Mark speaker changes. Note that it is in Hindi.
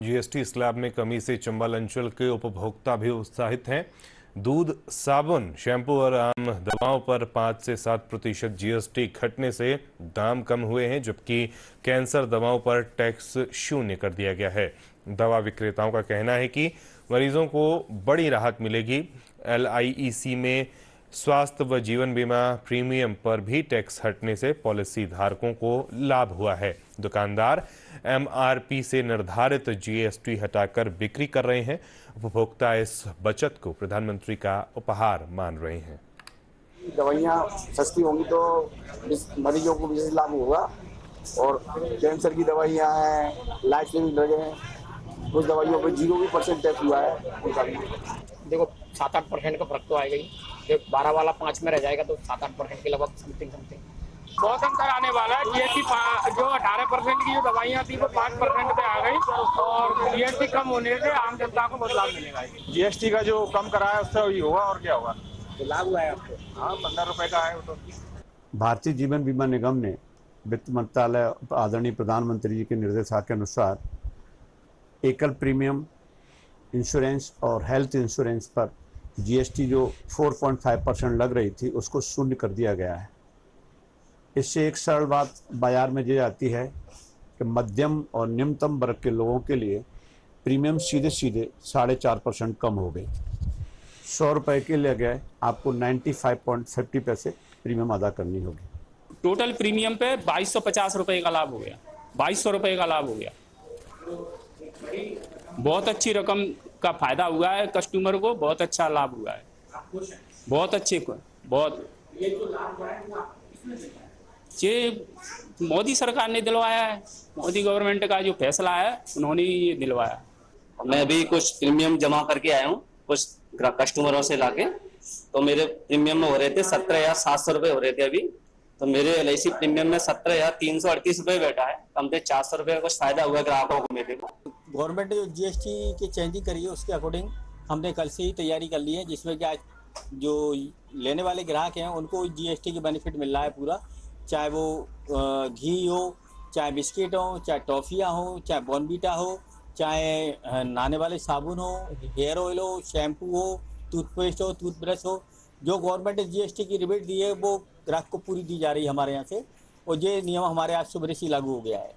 Speaker 1: जीएसटी स्लैब में कमी से चंबल अंचल के उपभोक्ता भी उत्साहित हैं। दूध, साबुन, शैंपू और आम दवाओं पर 5 से 7% जीएसटी घटने से दाम कम हुए हैं, जबकि कैंसर दवाओं पर टैक्स शून्य कर दिया गया है। दवा विक्रेताओं का कहना है कि मरीजों को बड़ी राहत मिलेगी। LIEC में स्वास्थ्य व जीवन बीमा प्रीमियम पर भी टैक्स हटने से पॉलिसी धारकों को लाभ हुआ है। दुकानदार MRP से निर्धारित जीएसटी हटाकर बिक्री कर रहे हैं। उपभोक्ता इस बचत को प्रधानमंत्री का उपहार मान रहे हैं।
Speaker 2: दवाइयाँ सस्ती होंगी तो मरीजों को विशेष लाभ होगा। और कैंसर की दवाइयाँ हैं, लाइफ सेविंग ड्रग हैं, कुछ दवाइयों पर 0% टैक्स हुआ है उनका भी।
Speaker 3: देखो 7-8% का फर्क तो आएगा ही। जो 12 वाला 5 में रह जाएगा तो 7-8% के लगभग समथिंग बहुत अंतर आने वाला है। जीएसटी जो 18% की जो दवाइयाँ थी वो 5% पे आ गई और जीएसटी कम होने से आम जनता को बहुत लाभ मिलेगा।
Speaker 4: जीएसटी का जो कम करा है उससे वही होगा और क्या होगा।
Speaker 3: तो लाभ हुआ है आपको?
Speaker 4: हाँ, 15 रुपए का है वो तो।
Speaker 5: भारतीय जीवन बीमा निगम ने वित्त मंत्रालय आदरणीय प्रधानमंत्री जी के निर्देशानुसार के अनुसार एकल प्रीमियम इंश्योरेंस और हेल्थ इंश्योरेंस पर जीएसटी जो 4.5% लग रही थी उसको शून्य कर दिया गया है। इससे एक सरल बात बाजार में ये आती है कि मध्यम और निम्नतम वर्ग के लोगों के लिए प्रीमियम सीधे 4.5% कम हो गई। 100 रुपये के लिए गए आपको 95.50 पैसे प्रीमियम अदा करनी होगी।
Speaker 6: टोटल प्रीमियम पे 2250 रुपये का लाभ हो गया। 2200 रुपये का लाभ हो गया। बहुत अच्छी रकम का फायदा हुआ है कस्टमर को, बहुत अच्छा लाभ हुआ है। बहुत अच्छे को बहुत ये मोदी सरकार ने दिलवाया है। मोदी गवर्नमेंट का जो फैसला है उन्होंने ये दिलवाया।
Speaker 7: मैं अभी कुछ प्रीमियम जमा करके आया हूँ कुछ कस्टमरों से लाके, तो मेरे प्रीमियम में हो रहे थे 17,700 रुपये हो रहे थे। अभी तो मेरे LIC प्रीमियम में 17,338 रुपये बैठा है। कम से 400 रुपये का कुछ फायदा हुआ ग्राहकों को मेरे को।
Speaker 8: गवर्नमेंट ने जो GST की चेंजिंग करी है उसके अकॉर्डिंग हमने कल से ही तैयारी कर ली है, जिसमें कि आज जो लेने वाले ग्राहक हैं उनको GST की बेनिफिट मिल रहा है पूरा। चाहे वो घी हो, चाहे बिस्किट हो, चाहे टॉफ़ियाँ हो, चाहे बॉर्नवीटा हो, चाहे नहाने वाले साबुन हो, हेयर ऑयल हो, शैम्पू हो, टूथपेस्ट हो, टूथब्रश हो, जो गवर्नमेंट ने GST की रिबेट दी है वो ग्राहक को पूरी दी जा रही है हमारे यहाँ से। और ये नियम हमारे आज सुबह से लागू हो गया है।